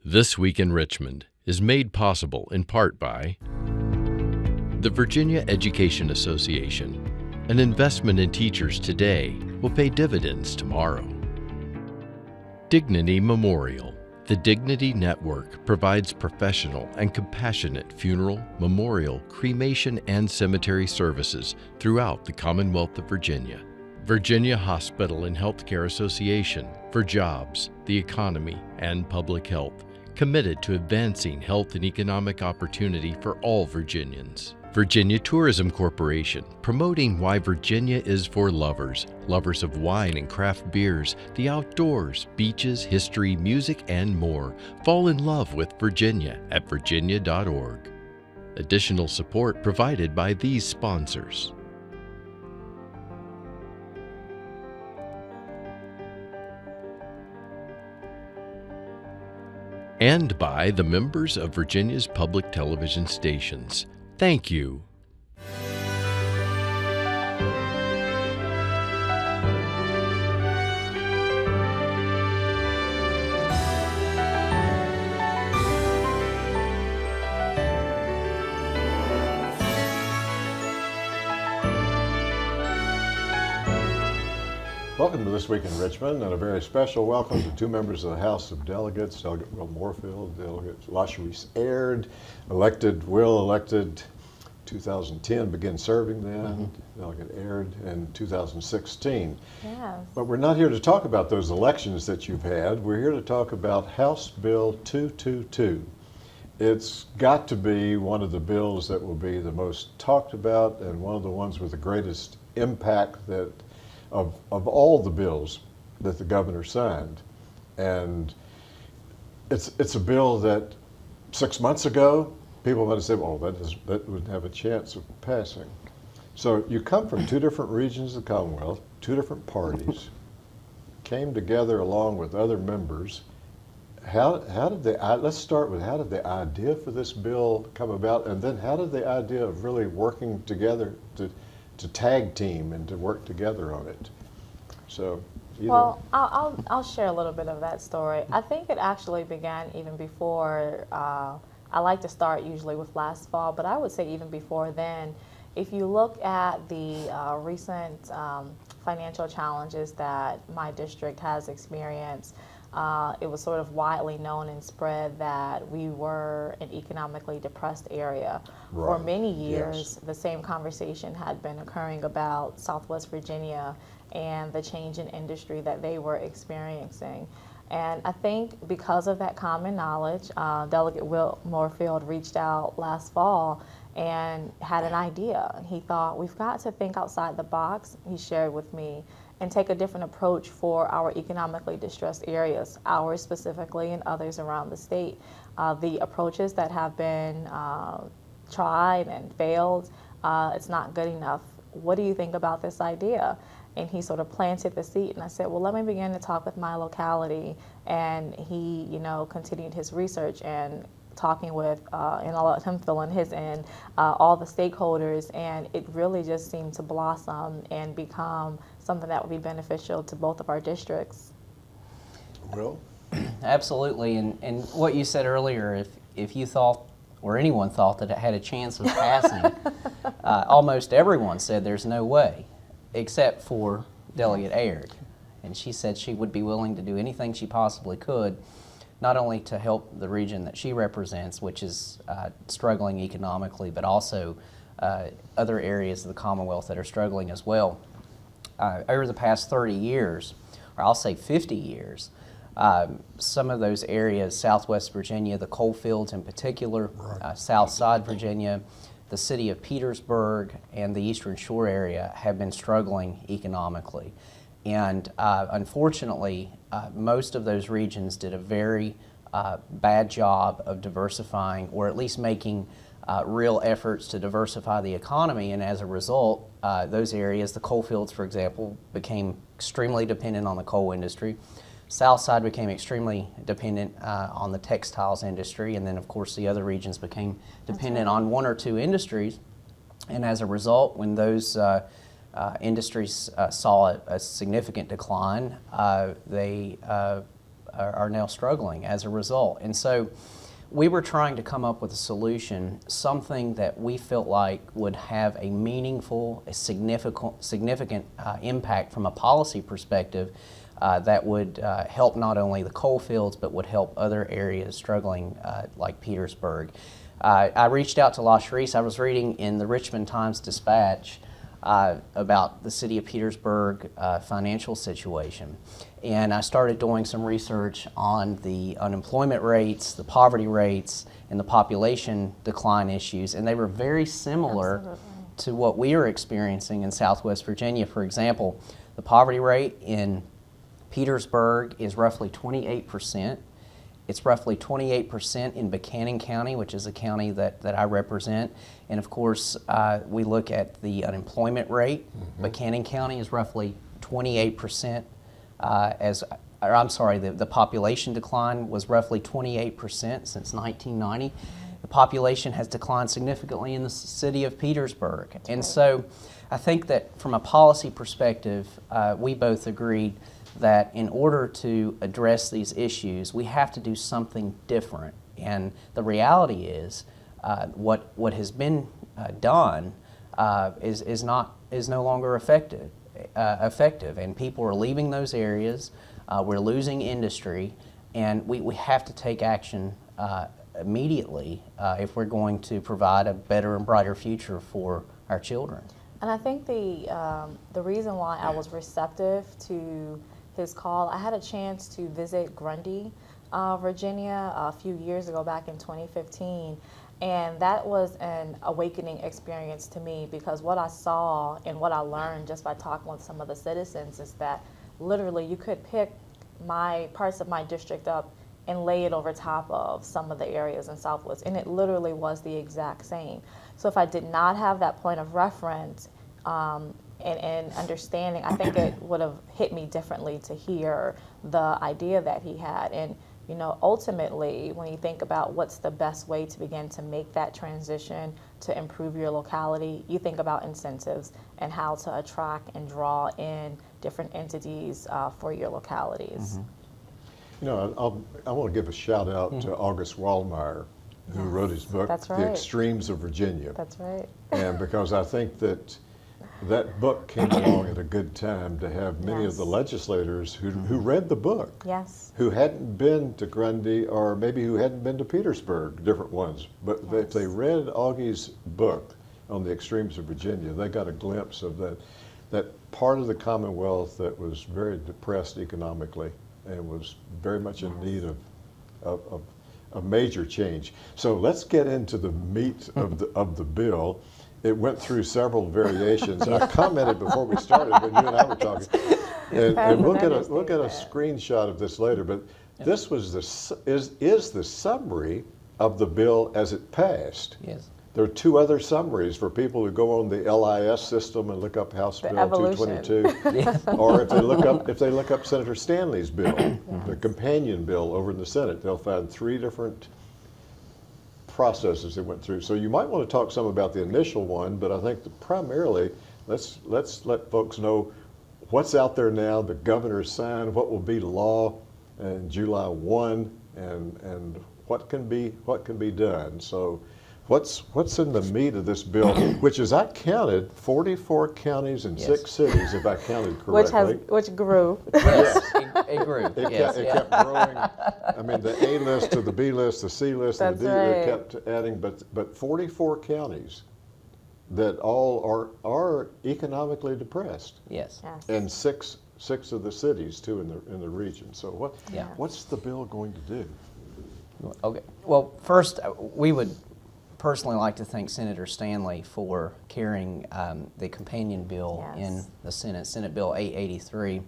This Week in Richmond is made possible in part by the Virginia Education Association. An investment in teachers today will pay dividends tomorrow. Dignity Memorial. The Dignity Network provides professional and compassionate funeral, memorial, cremation, and cemetery services throughout the Commonwealth of Virginia. Virginia Hospital and Healthcare Association for jobs, the economy, and public health, committed to advancing health and economic opportunity for all Virginians. Virginia Tourism Corporation, promoting why Virginia is for lovers, lovers of wine and craft beers, the outdoors, beaches, history, music, and more. Fall in love with Virginia at virginia.org. Additional support provided by these sponsors. And by the members of Virginia's public television stations. Thank you. Welcome to This Week in Richmond, and a very special welcome to two members of the House of Delegates, Delegate Will Morefield, Delegate Lashrecse Aird, elected 2010, began serving then, Delegate Aird in 2016. Yes. But we're not here to talk about those elections that you've had. We're here to talk about House Bill 222. It's got to be one of the bills that will be the most talked about and one of the ones with the greatest impact of all the bills that the governor signed. And it's a bill that 6 months ago, people might have said, well, that wouldn't have a chance of passing. So you come from two different regions of the Commonwealth, two different parties, came together along with other members. Let's start with how did the idea for this bill come about, and then how did the idea of really working together to tag team and to work together on it? So, well, I'll share a little bit of that story. I think it actually began even before. I like to start usually with last fall, but I would say even before then. If you look at the recent financial challenges that my district has experienced, it was sort of widely known and spread that we were an economically depressed area. Right. For many years, Yes. The same conversation had been occurring about Southwest Virginia and the change in industry that they were experiencing. And I think because of that common knowledge, Delegate Will Morefield reached out last fall and had an idea. He thought, we've got to think outside the box, he shared with me, and take a different approach for our economically distressed areas, ours specifically and others around the state. The approaches that have been tried and failed, it's not good enough. What do you think about this idea? And he sort of planted the seed, and I said, well, let me begin to talk with my locality. And he, continued his research and talking with, and I'll let him fill in his end, all the stakeholders, and it really just seemed to blossom and become something that would be beneficial to both of our districts. Will? Absolutely, and what you said earlier, if you thought, or anyone thought that it had a chance of passing, almost everyone said there's no way, except for Delegate Aird. And she said she would be willing to do anything she possibly could, not only to help the region that she represents, which is struggling economically, but also other areas of the Commonwealth that are struggling as well. Over the past 30 years, or I'll say 50 years, some of those areas, Southwest Virginia, the coal fields in particular, South Side Virginia, the city of Petersburg, and the Eastern Shore area have been struggling economically. And unfortunately, most of those regions did a very bad job of diversifying, or at least making real efforts to diversify the economy. And as a result, those areas, the coal fields, for example, became extremely dependent on the coal industry. Southside became extremely dependent on the textiles industry, and then of course the other regions became dependent on one or two industries. And as a result, when those industries saw a significant decline, they are now struggling as a result. And so we were trying to come up with a solution, something that we felt like would have a meaningful, a significant impact from a policy perspective that would help not only the coal fields, but would help other areas struggling like Petersburg. I reached out to Lashrecse. I was reading in the Richmond Times-Dispatch about the city of Petersburg financial situation. And I started doing some research on the unemployment rates, the poverty rates, and the population decline issues, and they were very similar to what we are experiencing in Southwest Virginia. For example, the poverty rate in Petersburg is roughly 28%. It's roughly 28% in Buchanan County, which is a county that I represent. And of course, we look at the unemployment rate. Buchanan County is roughly 28%. The population decline was roughly 28% since 1990. The population has declined significantly in the city of Petersburg. And so I think that from a policy perspective, we both agreed that in order to address these issues, we have to do something different. And the reality is, what has been done is no longer effective, and people are leaving those areas. We're losing industry, and we have to take action immediately if we're going to provide a better and brighter future for our children. And I think the reason why I was receptive to his call, I had a chance to visit Grundy, Virginia a few years ago, back in 2015, and that was an awakening experience to me, because what I saw and what I learned just by talking with some of the citizens is that literally you could pick parts of my district up and lay it over top of some of the areas in Southwest, and it literally was the exact same. So if I did not have that point of reference and understanding, I think it would have hit me differently to hear the idea that he had. And you know, ultimately, when you think about what's the best way to begin to make that transition to improve your locality, you think about incentives and how to attract and draw in different entities for your localities. You know, I want to give a shout out to August Waldmeyer, who wrote his book, That's The right. Extremes of Virginia. That's right. And because I think that book came along at a good time to have many of the legislators who read the book, who hadn't been to Grundy, or maybe who hadn't been to Petersburg, different ones. But if they read Augie's book on the extremes of Virginia, they got a glimpse of that part of the Commonwealth that was very depressed economically and was very much in need of a major change. So let's get into the meat of the bill. It went through several variations. I commented before we started when you and I were talking, and we'll get a screenshot of this later. But this was is the summary of the bill as it passed. Yes. There are two other summaries for people who go on the LIS system and look up House Bill 222, or if they look up Senator Stanley's bill, the companion bill over in the Senate, they'll find three different processes they went through. So you might want to talk some about the initial one, but I think primarily let's let folks know what's out there now. The governor signed, what will be law in July 1, and what can be done. So what's in the meat of this bill, which is, I counted 44 counties and 6 cities, if I counted correctly. Which grew. Yes. It grew. It kept growing. I mean, the A list to the B list, the C list, and the D, they kept adding, but 44 counties that all are economically depressed. Yes. And six of the cities too in the region. So what's the bill going to do? Okay. Well, first, we would personally like to thank Senator Stanley for carrying the companion bill in the Senate, Senate Bill 883.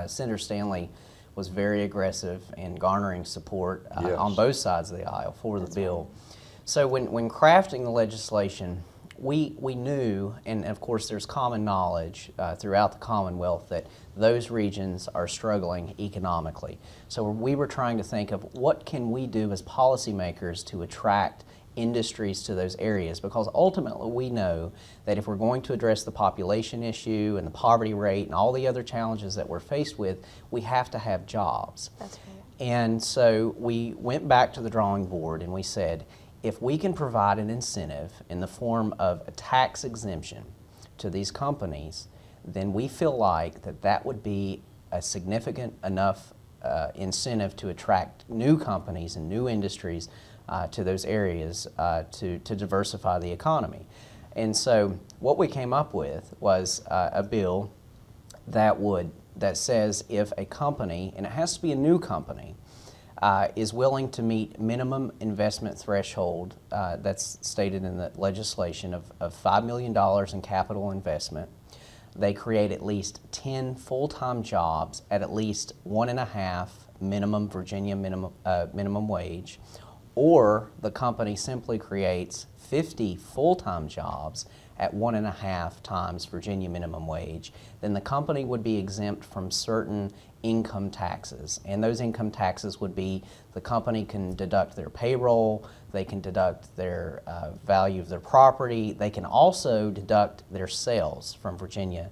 Senator Stanley was very aggressive in garnering support on both sides of the aisle for the bill. So when crafting the legislation, we knew, and of course there's common knowledge throughout the Commonwealth, that those regions are struggling economically. So we were trying to think of what can we do as policymakers to attract industries to those areas, because ultimately we know that if we're going to address the population issue and the poverty rate and all the other challenges that we're faced with, we have to have jobs. That's right. And so we went back to the drawing board and we said, if we can provide an incentive in the form of a tax exemption to these companies, then we feel like that would be a significant enough incentive to attract new companies and new industries to those areas to diversify the economy. And so what we came up with was a bill that says if a company, and it has to be a new company, is willing to meet minimum investment threshold that's stated in the legislation of $5 million in capital investment, they create at least 10 full-time jobs at least 1.5 minimum Virginia minimum wage, or the company simply creates 50 full-time jobs at 1.5 times Virginia minimum wage, then the company would be exempt from certain income taxes. And those income taxes would be the company can deduct their payroll, they can deduct their value of their property, they can also deduct their sales from Virginia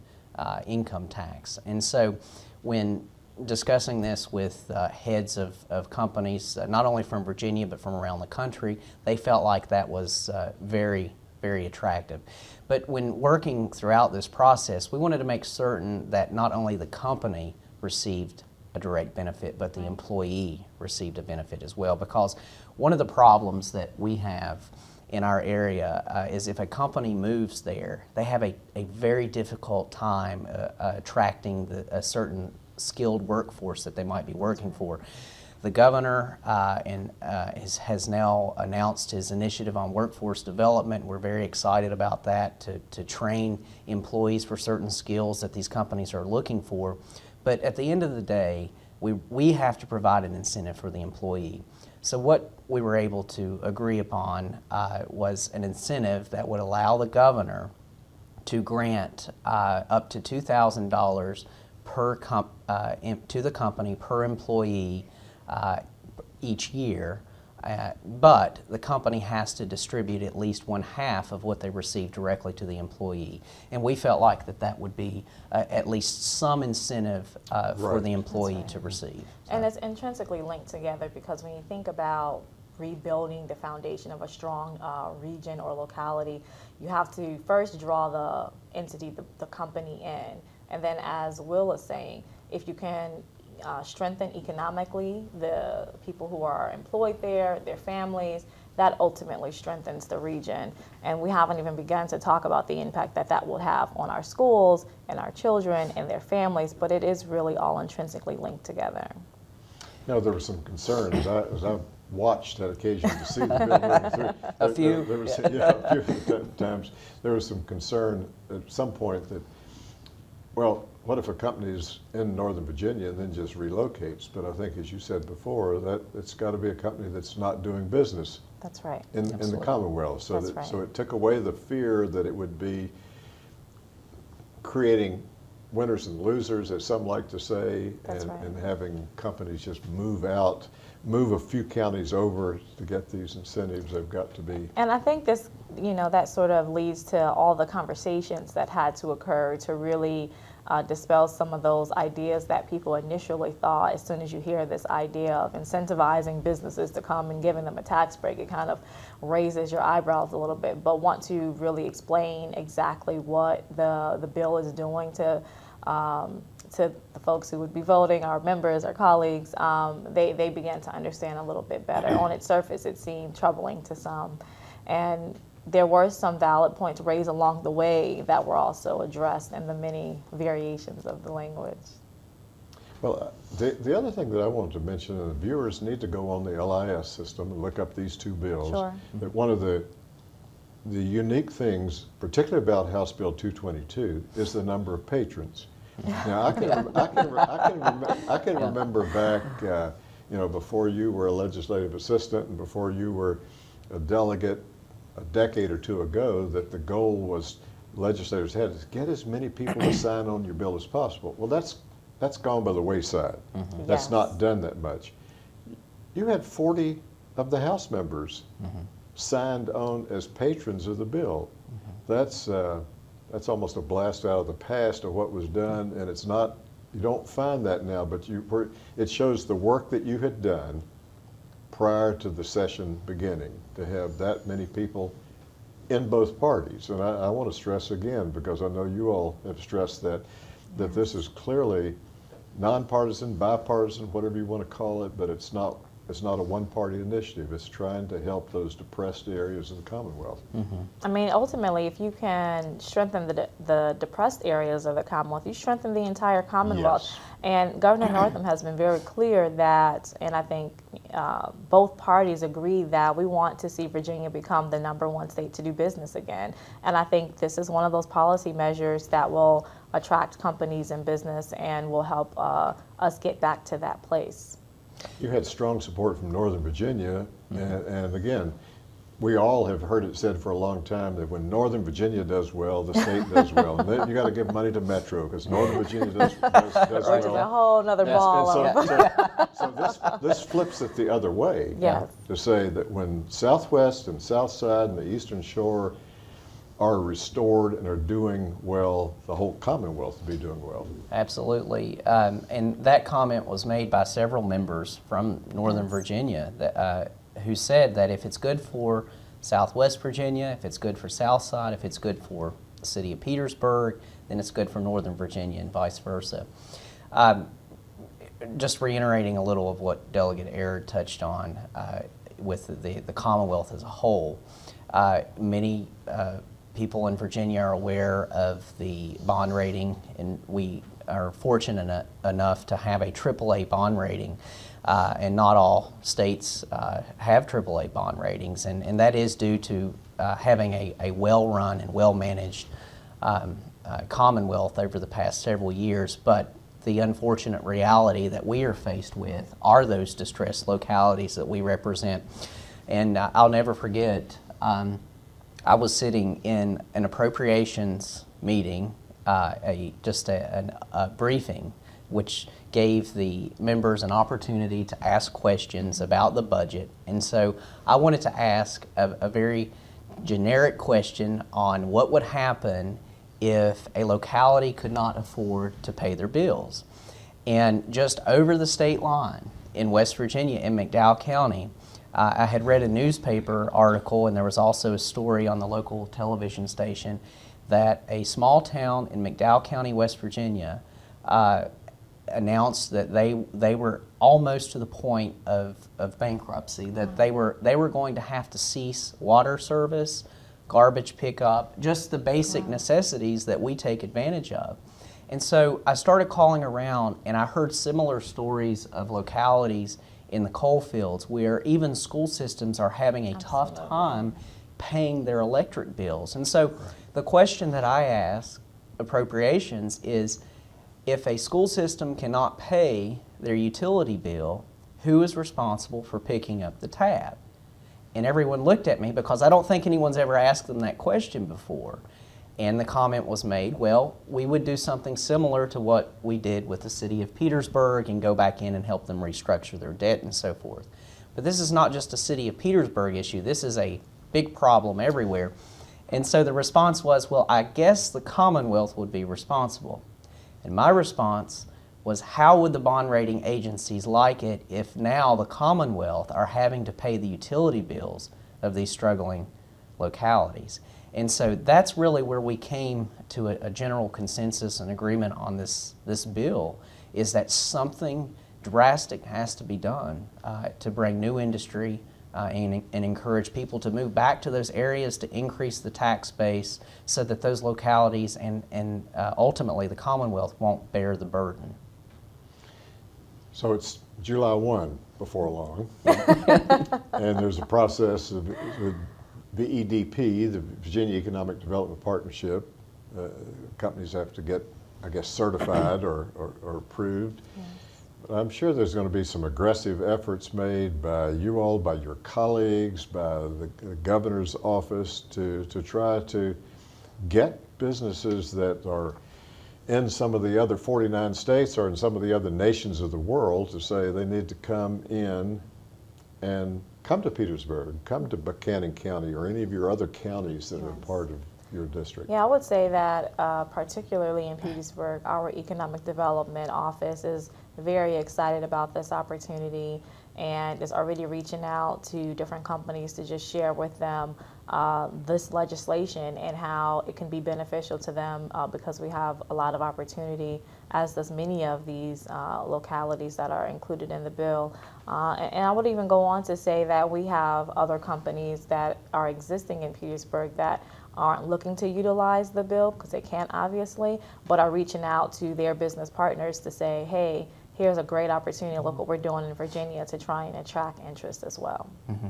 income tax. And so when discussing this with heads of companies, not only from Virginia but from around the country, they felt like that was very, very attractive. But when working throughout this process, we wanted to make certain that not only the company received a direct benefit, but the employee received a benefit as well. Because one of the problems that we have in our area is if a company moves there, they have a very difficult time attracting a certain skilled workforce that they might be working for. The governor has now announced his initiative on workforce development. We're very excited about that, to train employees for certain skills that these companies are looking for. But at the end of the day, we have to provide an incentive for the employee. So what we were able to agree upon was an incentive that would allow the governor to grant up to $2,000 to the company per employee each year, but the company has to distribute at least 1/2 of what they receive directly to the employee. And we felt like that would be at least some incentive for the employee to receive. And it's intrinsically linked together, because when you think about rebuilding the foundation of a strong region or locality, you have to first draw the entity, the company in. And then, as Will is saying, if you can strengthen economically the people who are employed there, their families, that ultimately strengthens the region. And we haven't even begun to talk about the impact that will have on our schools and our children and their families, but it is really all intrinsically linked together. Now, there was some concern as I watched, had occasion to see the bill moving through. A few. There was, a few times there was some concern at some point that, well, what if a company is in Northern Virginia and then just relocates? But I think, as you said before, that it's got to be a company that's not doing business. That's right. In the Commonwealth. So That's right. So it took away the fear that it would be creating winners and losers, as some like to say, and having companies just move a few counties over to get these incentives. They've got to be. And I think this, that sort of leads to all the conversations that had to occur to really dispel some of those ideas that people initially thought. As soon as you hear this idea of incentivizing businesses to come and giving them a tax break, it kind of raises your eyebrows a little bit. But want to really explain exactly what the bill is doing to the folks who would be voting, our members, our colleagues, they began to understand a little bit better. On its surface, it seemed troubling to some. And there were some valid points raised along the way that were also addressed in the many variations of the language. Well, the other thing that I wanted to mention, and the viewers need to go on the LIS system and look up these two bills. Sure. That one of the unique things, particularly about House Bill 222, is the number of patrons. Now, I can remember back, before you were a legislative assistant and before you were a delegate a decade or two ago, that the goal was legislators had to get as many people to sign on your bill as possible. Well, that's gone by the wayside. Mm-hmm. That's not done that much. You had 40 of the House members signed on as patrons of the bill. That's almost a blast out of the past of what was done, and it's not, you don't find that now, but it shows the work that you had done prior to the session beginning, to have that many people in both parties. And I want to stress again, because I know you all have stressed that this is clearly nonpartisan, bipartisan, whatever you want to call it, but it's not a one-party initiative. It's trying to help those depressed areas of the Commonwealth. I mean, ultimately, if you can strengthen the depressed areas of the Commonwealth, you strengthen the entire Commonwealth. Yes. And Governor Northam has been very clear that, and I think both parties agree that we want to see Virginia become the #1 state to do business again. And I think this is one of those policy measures that will attract companies and business and will help us get back to that place. You had strong support from Northern Virginia, and again, we all have heard it said for a long time that when Northern Virginia does well, the state does well. And then you got to give money to Metro, because Northern Virginia does well. Which is a whole nother ball. So this flips it the other way. Yes. To say that when Southwest and South Side and the Eastern Shore are restored and are doing well, the whole Commonwealth will be doing well. Absolutely. And that comment was made by several members from Northern Virginia that, who said that if it's good for Southwest Virginia, if it's good for Southside, if it's good for the city of Petersburg, then it's good for Northern Virginia and vice versa. Just reiterating a little of what Delegate Aird touched on with the Commonwealth as a whole, many people in Virginia are aware of the bond rating, and we are fortunate enough to have a AAA bond rating, and not all states have AAA bond ratings, and that is due to having a well-run and well-managed Commonwealth over the past several years. But the unfortunate reality that we are faced with are those distressed localities that we represent. And I'll never forget, I was sitting in an appropriations meeting, just a briefing, which gave the members an opportunity to ask questions about the budget. And so I wanted to ask a very generic question on what would happen if a locality could not afford to pay their bills. And just over the state line in West Virginia, in McDowell County, I had read a newspaper article, and there was also a story on the local television station, that a small town in McDowell County, West Virginia, announced that they were almost to the point of bankruptcy, that they were going to have to cease water service, garbage pickup, just the basic necessities that we take advantage of. And so I started calling around, and I heard similar stories of localities in the coal fields where even school systems are having a tough time paying their electric bills. And so the question that I ask appropriations is, if a school system cannot pay their utility bill, who is responsible for picking up the tab? And everyone looked at me, because I don't think anyone's ever asked them that question before. And the comment was made, well, we would do something similar to what we did with the city of Petersburg and go back in and help them restructure their debt and so forth. But this is not just a city of Petersburg issue. This is a big problem everywhere. And so the response was, well, I guess the Commonwealth would be responsible. And my response was, how would the bond rating agencies like it if now the Commonwealth are having to pay the utility bills of these struggling localities? And so that's really where we came to a general consensus and agreement on this bill, is that something drastic has to be done to bring new industry and encourage people to move back to those areas, to increase the tax base so that those localities and ultimately the Commonwealth won't bear the burden. So it's July 1 before long, and there's a process of VEDP, the Virginia Economic Development Partnership. Companies have to get, I guess, certified or approved. Yeah. But I'm sure there's going to be some aggressive efforts made by you all, by your colleagues, by the governor's office to try to get businesses that are in some of the other 49 states or in some of the other nations of the world to say they need to come in and come to Petersburg, come to Buchanan County or any of your other counties that are Yes. part of your district? Yeah, I would say that particularly in Petersburg, our Economic Development Office is very excited about this opportunity and is already reaching out to different companies to just share with them this legislation and how it can be beneficial to them because we have a lot of opportunity, as does many of these localities that are included in the bill. And I would even go on to say that we have other companies that are existing in Petersburg that aren't looking to utilize the bill because they can't obviously, but are reaching out to their business partners to say, hey, here's a great opportunity, look what we're doing in Virginia, to try and attract interest as well. Mm-hmm.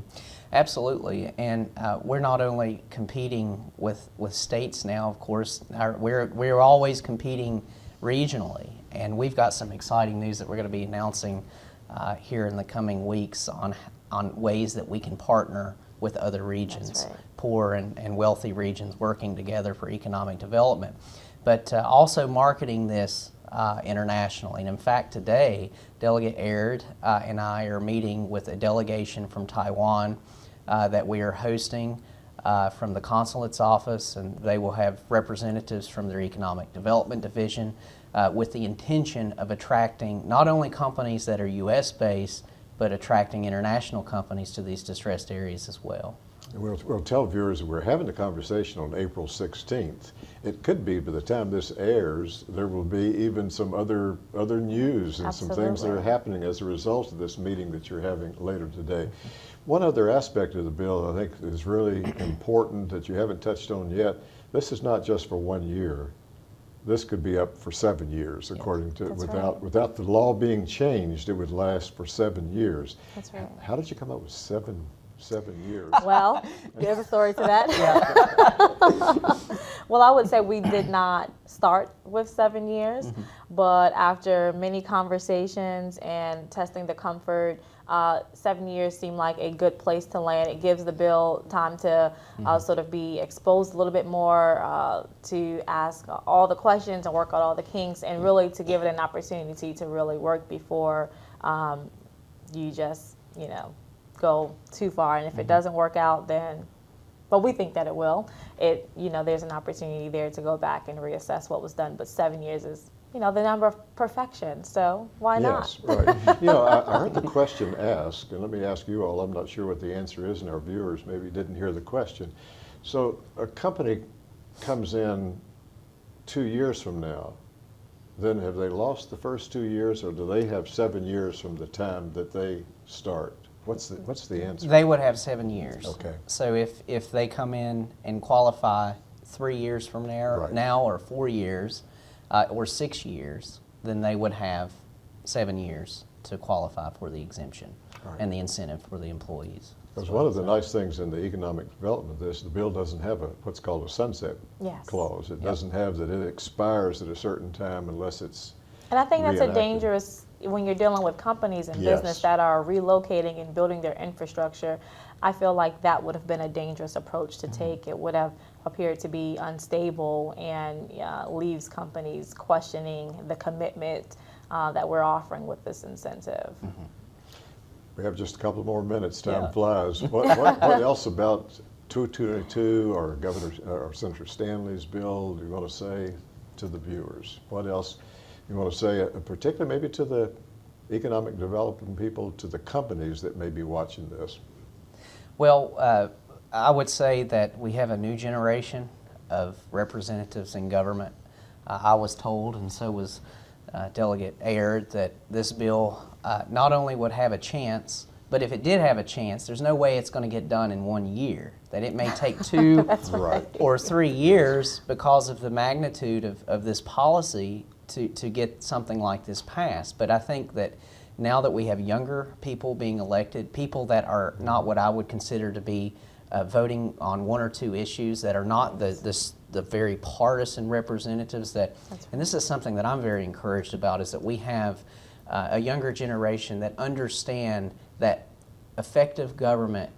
Absolutely, and we're not only competing with states now, of course, we're always competing regionally, and we've got some exciting news that we're going to be announcing here in the coming weeks on ways that we can partner with other regions, That's right. poor and wealthy regions working together for economic development, but also marketing this internationally. And in fact, today, Delegate Aird and I are meeting with a delegation from Taiwan that we are hosting from the consulate's office, and they will have representatives from their Economic Development Division with the intention of attracting not only companies that are U.S.-based, but attracting international companies to these distressed areas as well. And we'll tell viewers that we're having the conversation on April 16th. It could be by the time this airs, there will be even some other news and some things that are Absolutely. happening as a result of this meeting that you're having later today. One other aspect of the bill I think is really important that you haven't touched on yet. This is not just for 1 year. This could be up for 7 years, according to, That's without the law being changed, it would last for 7 years. That's right. How did you come up with seven years? Well, there's a story to that. Well, I would say we did not start with 7 years, but after many conversations and testing the comfort, 7 years seemed like a good place to land. It gives the bill time to sort of be exposed a little bit more, to ask all the questions and work out all the kinks, and really to give it an opportunity to really work before you just, go too far. And if it doesn't work out, then, but we think that it will, there's an opportunity there to go back and reassess what was done. But 7 years is, the number of perfection. So why not? Yes, right. I heard the question asked, and let me ask you all, I'm not sure what the answer is, and our viewers maybe didn't hear the question. So a company comes in 2 years from now, then have they lost the first 2 years, or do they have 7 years from the time that they start? What's the answer? They would have 7 years. Okay. So if they come in and qualify 3 years from now or 4 years or 6 years, then they would have 7 years to qualify for the exemption and the incentive for the employees. Because one of the nice things in the economic development of this, the bill doesn't have what's called a sunset clause. It doesn't have that it expires at a certain time unless it's And I think that's a reenacted. dangerous, when you're dealing with companies and Yes. business that are relocating and building their infrastructure, I feel like that would have been a dangerous approach to take. It would have appeared to be unstable and leaves companies questioning the commitment that we're offering with this incentive. We have just a couple more minutes. Time Yeah. flies. What else about 222 or or Senator Stanley's bill do you want to say to the viewers? What else you want to say, particularly maybe to the economic development people, to the companies that may be watching this? Well, I would say that we have a new generation of representatives in government. I was told, and so was Delegate Aird, that this bill not only would have a chance, but if it did have a chance, there's no way it's going to get done in 1 year. That it may take 2 Right. or 3 years because of the magnitude of this policy to get something like this passed. But I think that now that we have younger people being elected, people that are not what I would consider to be voting on 1 or 2 issues, that are not the very partisan representatives, and this is something that I'm very encouraged about, is that we have a younger generation that understand that effective government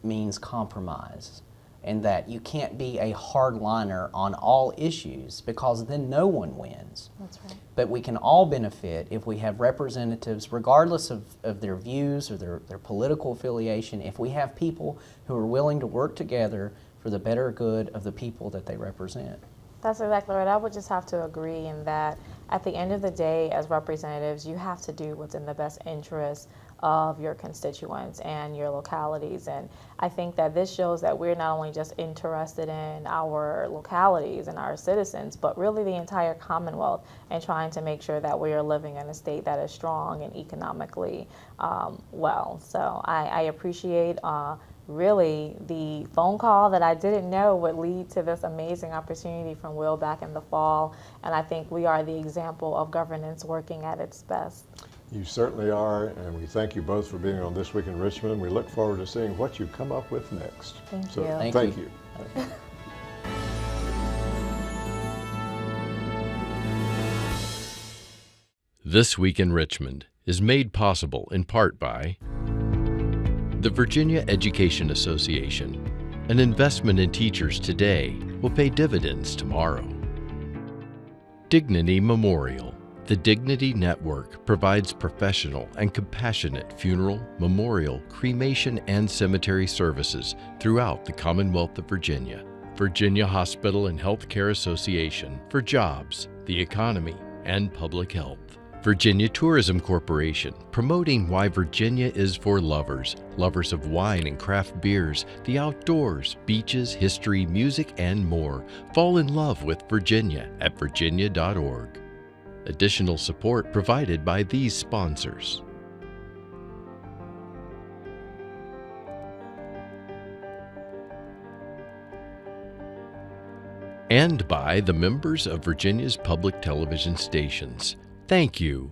means compromise. and that you can't be a hardliner on all issues because then no one wins. That's right. But we can all benefit if we have representatives, regardless of their views or their political affiliation, if we have people who are willing to work together for the better good of the people that they represent. That's exactly right. I would just have to agree in that at the end of the day, as representatives, you have to do what's in the best interest of your constituents and your localities. And I think that this shows that we're not only just interested in our localities and our citizens, but really the entire Commonwealth, and trying to make sure that we are living in a state that is strong and economically well. So I appreciate really the phone call that I didn't know would lead to this amazing opportunity from Will back in the fall. And I think we are the example of governance working at its best. You certainly are, and we thank you both for being on This Week in Richmond. We look forward to seeing what you come up with next. Thank So, you. thank you. This Week in Richmond is made possible in part by the Virginia Education Association. An investment in teachers today will pay dividends tomorrow. Dignity Memorial. The Dignity Network provides professional and compassionate funeral, memorial, cremation, and cemetery services throughout the Commonwealth of Virginia. Virginia Hospital and Healthcare Association for jobs, the economy, and public health. Virginia Tourism Corporation, promoting why Virginia is for lovers, lovers of wine and craft beers, the outdoors, beaches, history, music, and more. Fall in love with Virginia at virginia.org. Additional support provided by these sponsors. And by the members of Virginia's public television stations. Thank you.